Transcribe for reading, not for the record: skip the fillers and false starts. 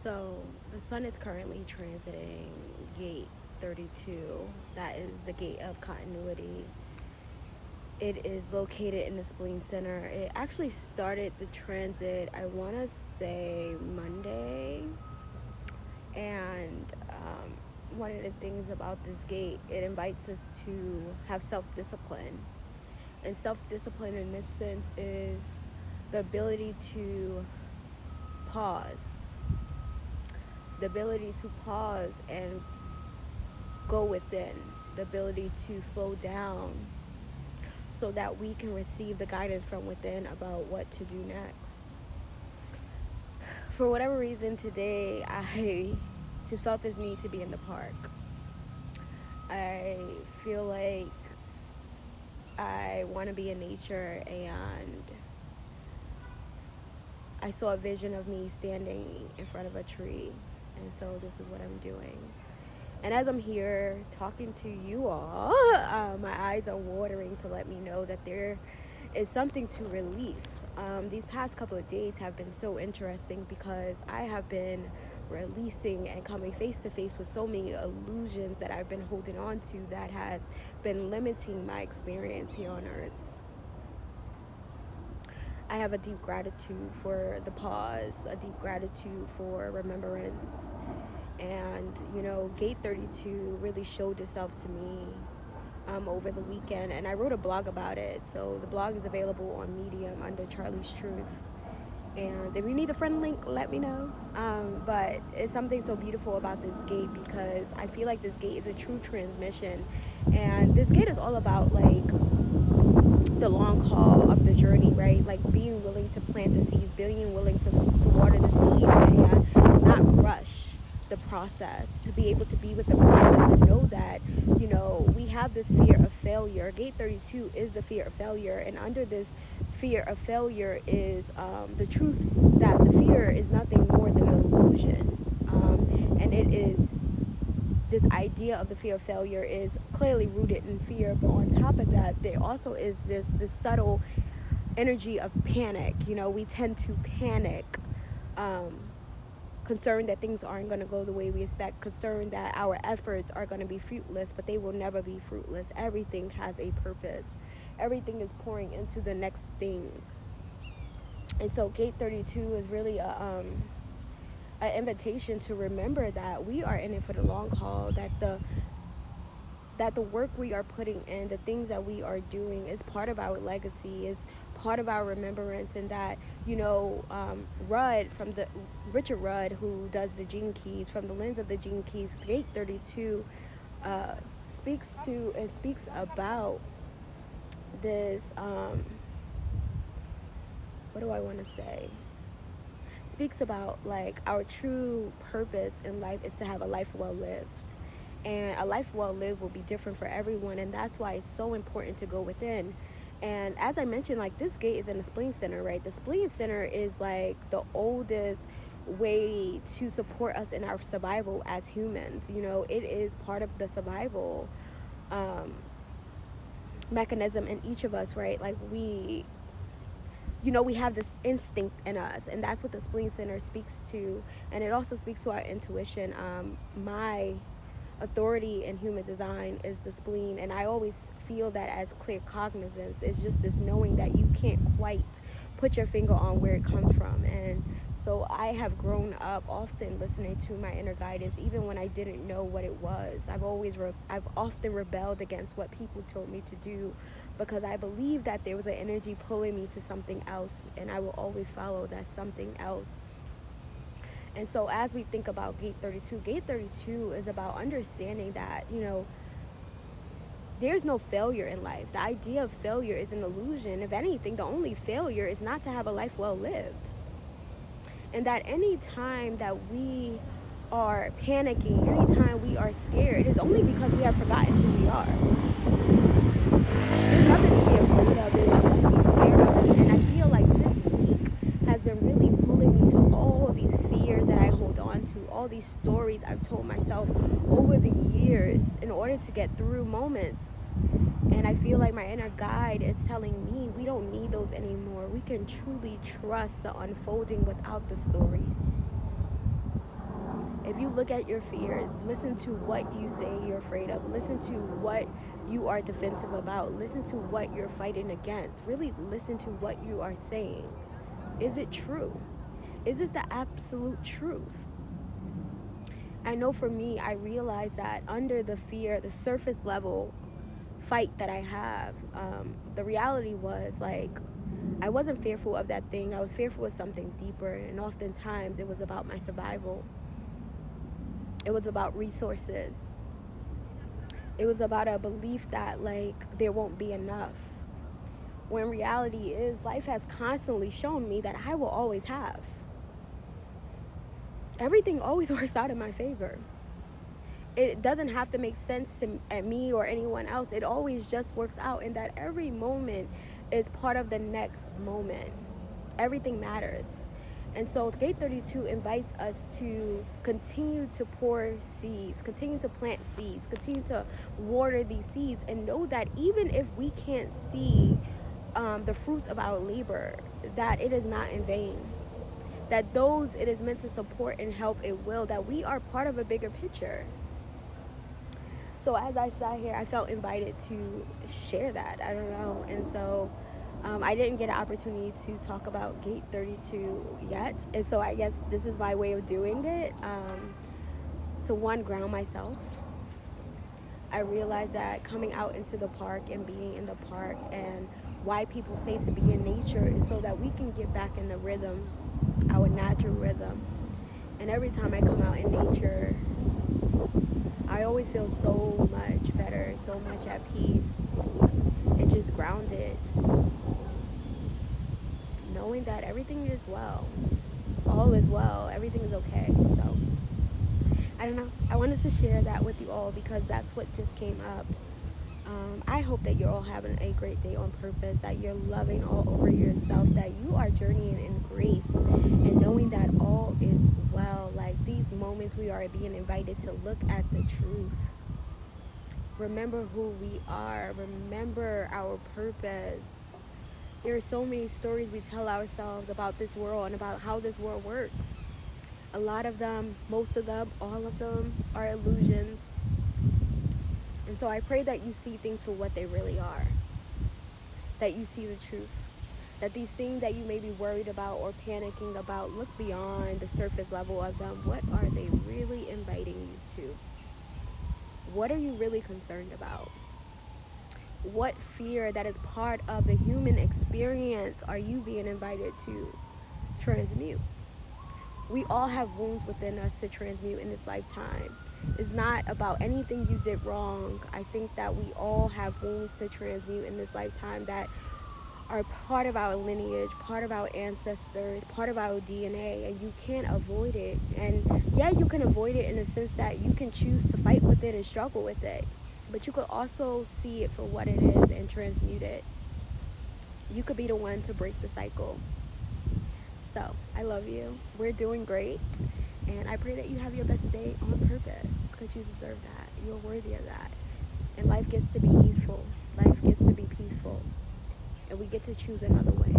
So the sun is currently transiting gate 32. That is the gate of continuity. It is located in the spleen center. It actually started the transit, I want to say Monday. And one of the things about this gate, it invites us to have self-discipline. And self-discipline in this sense is the ability to pause, and go within, the ability to slow down so that we can receive the guidance from within about what to do next. For whatever reason today, I just felt this need to be in the park. I feel like I want to be in nature, and I saw a vision of me standing in front of a tree, and so this is what I'm doing. And as I'm here talking to you all, my eyes are watering to let me know that there is something to release. These past couple of days have been so interesting because I have been releasing and coming face to face with so many illusions that I've been holding on to that has been limiting my experience here on earth. I have a deep gratitude for the pause, a deep gratitude for remembrance. And, Gate 32 really showed itself to me over the weekend. And I wrote a blog about it. So the blog is available on Medium under Charlie's Truth. And if you need the friend link, let me know. But it's something so beautiful about this gate because I feel like this gate is a true transmission. And this gate is all about, like, the long haul of the journey, right? Like being willing to plant the seeds, being willing to water the seeds, and not rush the process, to be able to be with the process and know that, we have this fear of failure. Gate 32 is the fear of failure, and under this fear of failure is the truth that the fear is nothing more than an illusion. And it is this idea of the fear of failure is clearly rooted in fear, but on top of that, there also is this subtle energy of panic. We tend to panic, concerned that things aren't going to go the way we expect, concerned that our efforts are going to be fruitless, but they will never be fruitless. Everything has a purpose. Everything is pouring into the next thing. And so Gate 32 is really an invitation to remember that we are in it for the long haul, that the work we are putting in, the things that we are doing is part of our legacy, is part of our remembrance, and that, Richard Rudd, who does the Gene Keys, from the lens of the Gene Keys, Gate 32 speaks about this, what do I want to say? Speaks about, like, our true purpose in life is to have a life well lived. And a life well lived will be different for everyone, and that's why it's so important to go within. And as I mentioned, like, this gate is in the spleen center, right? The spleen center is like the oldest way to support us in our survival as humans. It is part of the survival mechanism in each of us, right? Like, we have this instinct in us, and that's what the spleen center speaks to. And it also speaks to our intuition. My authority in human design is the spleen, and I always feel that as clear cognizance. It's just this knowing that you can't quite put your finger on where it comes from. And so I have grown up often listening to my inner guidance, even when I didn't know what it was. I've often rebelled against what people told me to do, because I believe that there was an energy pulling me to something else, and I will always follow that something else. And so as we think about Gate 32 is about understanding that, there's no failure in life. The idea of failure is an illusion. If anything, the only failure is not to have a life well lived. And that any time that we are panicking, anytime we are scared, it's only because we have forgotten who we are. There's nothing to be afraid of. There's nothing to be scared of. And I feel like this week has been really pulling me to all these fears that I hold on to, all these stories I've told myself over the years in order to get through moments. And I feel like my inner guide is telling me we don't need those anymore. We can truly trust the unfolding without the stories. If you look at your fears, listen to what you say you're afraid of. Listen to what you are defensive about. Listen to what you're fighting against. Really listen to what you are saying. Is it true? Is it the absolute truth? I know for me, I realized that under the fear, the surface level fight that I have, the reality was like, I wasn't fearful of that thing. I was fearful of something deeper, and oftentimes it was about my survival. It was about resources. It was about a belief that like there won't be enough. When reality is, life has constantly shown me that I will always have. Everything always works out in my favor. It doesn't have to make sense to me or anyone else. It always just works out, and that every moment is part of the next moment. Everything matters. And so Gate 32 invites us to continue to pour seeds, continue to plant seeds, continue to water these seeds, and know that even if we can't see the fruits of our labor, that it is not in vain. That those it is meant to support and help, it will. That we are part of a bigger picture. So as I sat here, I felt invited to share that. I don't know. And so I didn't get an opportunity to talk about Gate 32 yet. And so I guess this is my way of doing it. To one, ground myself. I realized that coming out into the park and being in the park, and why people say to be in nature, is so that we can get back in the rhythm, our natural rhythm. And every time I come out in nature, I always feel so much better, so much at peace, and just grounded, knowing that everything is well, all is well, everything is okay. So I don't know, I wanted to share that with you all because that's what just came up. I hope that you're all having a great day on purpose, that you're loving all over yourself, that you are journeying in grace, and knowing that all is well. Like these moments, we are being invited to look at the truth. Remember who we are. Remember our purpose. There are so many stories we tell ourselves about this world and about how this world works. A lot of them, most of them, all of them are illusions. And so I pray that you see things for what they really are. That you see the truth. That these things that you may be worried about or panicking about, look beyond the surface level of them. What are they really inviting you to? What are you really concerned about? What fear that is part of the human experience are you being invited to transmute? We all have wounds within us to transmute in this lifetime. It's not about anything you did wrong. I think that we all have wounds to transmute in this lifetime that are part of our lineage, part of our ancestors, part of our DNA, and you can't avoid it. And yeah, you can avoid it in the sense that you can choose to fight with it and struggle with it, but you could also see it for what it is and transmute it. You could be the one to break the cycle. So I love you. We're doing great, and I pray that you have your best day on purpose, because you deserve that. You're worthy of that. And life gets to be easeful. Life gets to be peaceful. And we get to choose another way.